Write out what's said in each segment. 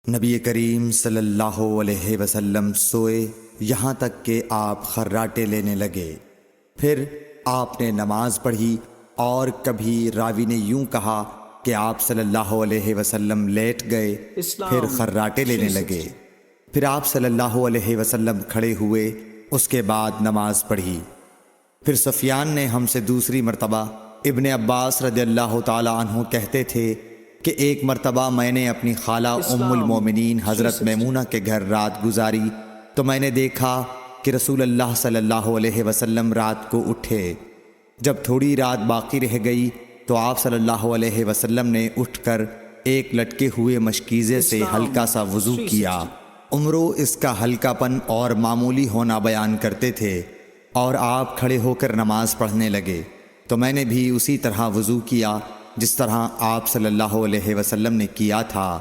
نبی کریم صلی اللہ علیہ وسلم سوئے یہاں تک کہ آپ خراٹے لینے لگے، پھر آپ نے نماز پڑھی، اور کبھی راوی نے یوں کہا کہ آپ صلی اللہ علیہ وسلم لیٹ گئے، پھر خراٹے لینے لگے، پھر آپ صلی اللہ علیہ وسلم کھڑے ہوئے، اس کے بعد نماز پڑھی۔ پھر سفیان نے ہم سے دوسری مرتبہ، ابن عباس رضی اللہ تعالی عنہ کہتے تھے کہ ایک مرتبہ میں نے اپنی خالہ ام المومنین حضرت میمونہ کے گھر رات گزاری تو میں نے دیکھا کہ رسول اللہ صلی اللہ علیہ وسلم رات کو اٹھے۔ جب تھوڑی رات باقی رہ گئی تو آپ صلی اللہ علیہ وسلم نے اٹھ کر ایک لٹکے ہوئے مشکیزے سے ہلکا سا وضو کیا۔ عمرو اس کا ہلکا پن اور معمولی ہونا بیان کرتے تھے، اور آپ کھڑے ہو کر نماز پڑھنے لگے تو میں نے بھی اسی طرح وضو کیا جس طرح آپ صلی اللہ علیہ وسلم نے کیا تھا،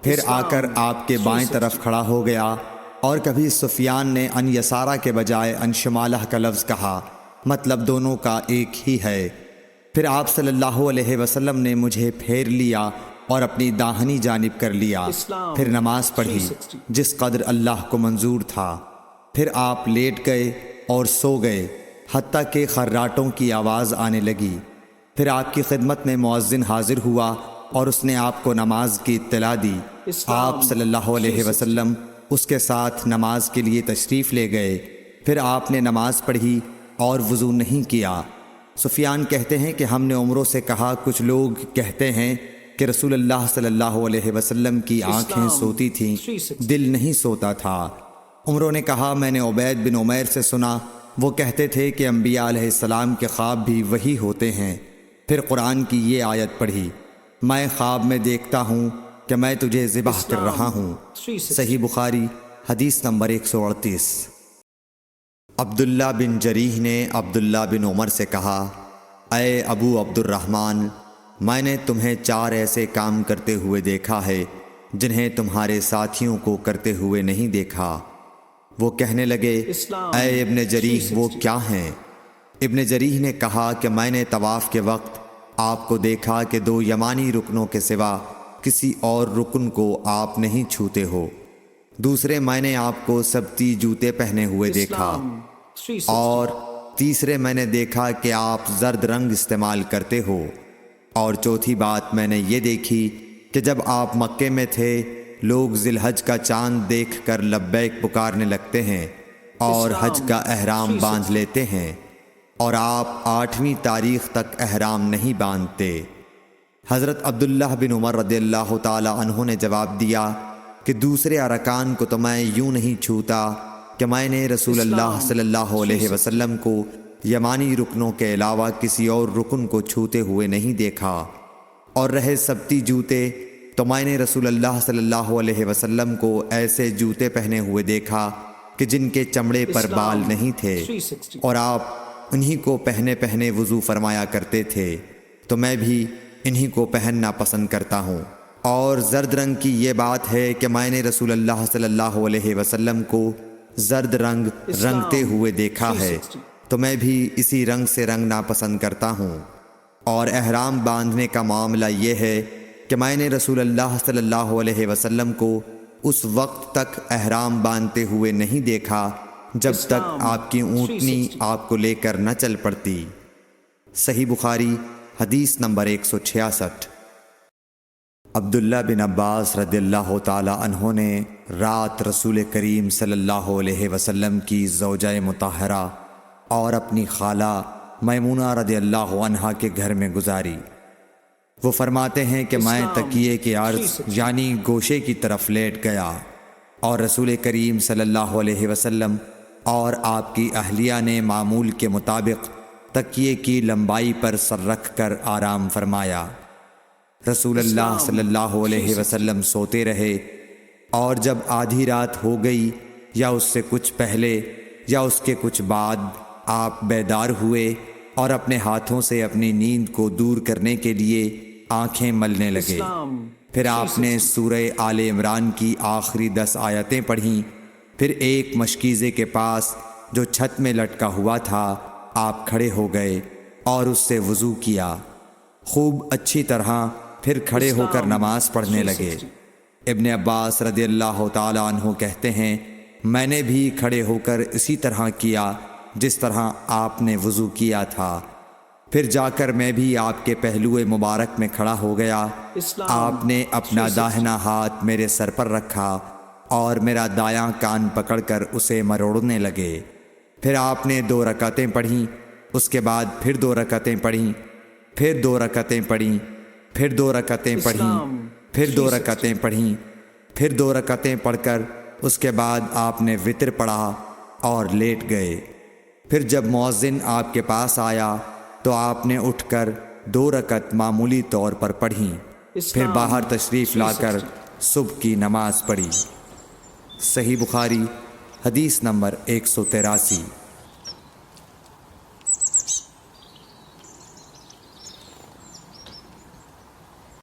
پھر آ کر آپ کے بائیں طرف کھڑا ہو گیا۔ اور کبھی سفیان نے ان یسارہ کے بجائے ان شمالہ کا لفظ کہا، مطلب دونوں کا ایک ہی ہے۔ پھر آپ صلی اللہ علیہ وسلم نے مجھے پھیر لیا اور اپنی داہنی جانب کر لیا، پھر نماز پڑھی جس قدر اللہ کو منظور تھا، پھر آپ لیٹ گئے اور سو گئے حتیٰ کہ خراٹوں کی آواز آنے لگی۔ پھر آپ کی خدمت میں مؤذن حاضر ہوا اور اس نے آپ کو نماز کی اطلاع دی۔ آپ صلی اللہ علیہ وسلم اس کے ساتھ نماز کے لیے تشریف لے گئے، پھر آپ نے نماز پڑھی اور وضو نہیں کیا۔ سفیان کہتے ہیں کہ ہم نے عمروں سے کہا، کچھ لوگ کہتے ہیں کہ رسول اللہ صلی اللہ علیہ وسلم کی آنکھیں سوتی تھیں، دل نہیں سوتا تھا۔ عمروں نے کہا، میں نے عبید بن عمیر سے سنا، وہ کہتے تھے کہ انبیاء علیہ السلام کے خواب بھی وہی ہوتے ہیں۔ پھر قرآن کی یہ آیت پڑھی، میں خواب میں دیکھتا ہوں کہ میں تجھے ذبح کر رہا ہوں۔ صحیح بخاری حدیث نمبر 138۔ عبداللہ بن جریح نے عبداللہ بن عمر سے کہا، اے ابو عبد الرحمن، میں نے تمہیں 4 ایسے کام کرتے ہوئے دیکھا ہے جنہیں تمہارے ساتھیوں کو کرتے ہوئے نہیں دیکھا۔ وہ کہنے لگے، اے ابن جریح وہ کیا ہیں؟ ابن جریح نے کہا کہ میں نے طواف کے وقت آپ کو دیکھا کہ 2 یمانی رکنوں کے سوا کسی اور رکن کو آپ نہیں چھوتے ہو۔ دوسرے میں نے آپ کو سبتی جوتے پہنے ہوئے دیکھا، اور تیسرے میں نے دیکھا کہ آپ زرد رنگ استعمال کرتے ہو، اور چوتھی بات میں نے یہ دیکھی کہ جب آپ مکے میں تھے لوگ ذی الحج کا چاند دیکھ کر لبیک پکارنے لگتے ہیں اور حج کا احرام باندھ لیتے ہیں، اور آپ 8ویں تاریخ تک احرام نہیں باندھتے۔ حضرت عبداللہ بن عمر رضی اللہ تعالی عنہ نے جواب دیا کہ دوسرے ارکان کو تو میں یوں نہیں چھوتا کہ میں نے رسول اللہ صلی اللہ علیہ وسلم کو یمانی رکنوں کے علاوہ کسی اور رکن کو چھوتے ہوئے نہیں دیکھا، اور رہے سبتی جوتے تو میں نے رسول اللہ صلی اللہ علیہ وسلم کو ایسے جوتے پہنے ہوئے دیکھا کہ جن کے چمڑے پر بال نہیں تھے، اور آپ انہی کو پہنے پہنے وضو فرمایا کرتے تھے، تو میں بھی انہی کو پہننا پسند کرتا ہوں۔ اور زرد رنگ کی یہ بات ہے کہ میں نے رسول اللہ صلی اللہ علیہ وسلم کو زرد رنگ رنگتے ہوئے دیکھا ہے، تو میں بھی اسی رنگ سے رنگنا پسند کرتا ہوں۔ اور احرام باندھنے کا معاملہ یہ ہے کہ میں نے رسول اللہ صلی اللہ علیہ وسلم کو اس وقت تک احرام باندھتے ہوئے نہیں دیکھا جب تک آپ کی اونٹنی آپ کو لے کر نہ چل پڑتی۔ صحیح بخاری حدیث نمبر 166۔ عبداللہ بن عباس رضی اللہ تعالی عنہ نے رات رسول کریم صلی اللہ علیہ وسلم کی زوجہ مطہرہ اور اپنی خالہ میمونہ رضی اللہ عنہا کے گھر میں گزاری۔ وہ فرماتے ہیں کہ میں تکیے کے عرض یعنی گوشے کی طرف لیٹ گیا، اور رسول کریم صلی اللہ علیہ وسلم اور آپ کی اہلیہ نے معمول کے مطابق تکیے کی لمبائی پر سر رکھ کر آرام فرمایا۔ رسول اللہ صلی اللہ علیہ وسلم سوتے رہے، اور جب آدھی رات ہو گئی یا اس سے کچھ پہلے یا اس کے کچھ بعد آپ بیدار ہوئے اور اپنے ہاتھوں سے اپنی نیند کو دور کرنے کے لیے آنکھیں ملنے لگے۔ پھر آپ نے سورہ آل عمران کی آخری 10 آیتیں پڑھیں، پھر ایک مشکیزے کے پاس جو چھت میں لٹکا ہوا تھا آپ کھڑے ہو گئے اور اس سے وضو کیا، خوب اچھی طرح، پھر کھڑے ہو کر نماز پڑھنے لگے۔ ابن عباس رضی اللہ تعالیٰ عنہ کہتے ہیں میں نے بھی کھڑے ہو کر اسی طرح کیا جس طرح آپ نے وضو کیا تھا، پھر جا کر میں بھی آپ کے پہلو مبارک میں کھڑا ہو گیا۔ آپ نے اپنا داہنا ہاتھ میرے سر پر رکھا اور میرا دایاں کان پکڑ کر اسے مروڑنے لگے۔ پھر آپ نے 2 رکعتیں پڑھیں، اس کے بعد پھر 2 رکعتیں پڑھیں، پھر 2 رکعتیں پڑھیں، پھر 2 رکعتیں پڑھیں، پھر 2 رکعتیں پڑھیں، پھر 2 رکعتیں پڑھ کر اس کے بعد آپ نے وتر پڑھا اور لیٹ گئے۔ پھر جب مؤذن آپ کے پاس آیا تو آپ نے اٹھ کر 2 رکعت معمولی طور پر پڑھیں، پھر باہر تشریف لا کر صبح کی نماز پڑھی۔ صحیح بخاری حدیث نمبر 183۔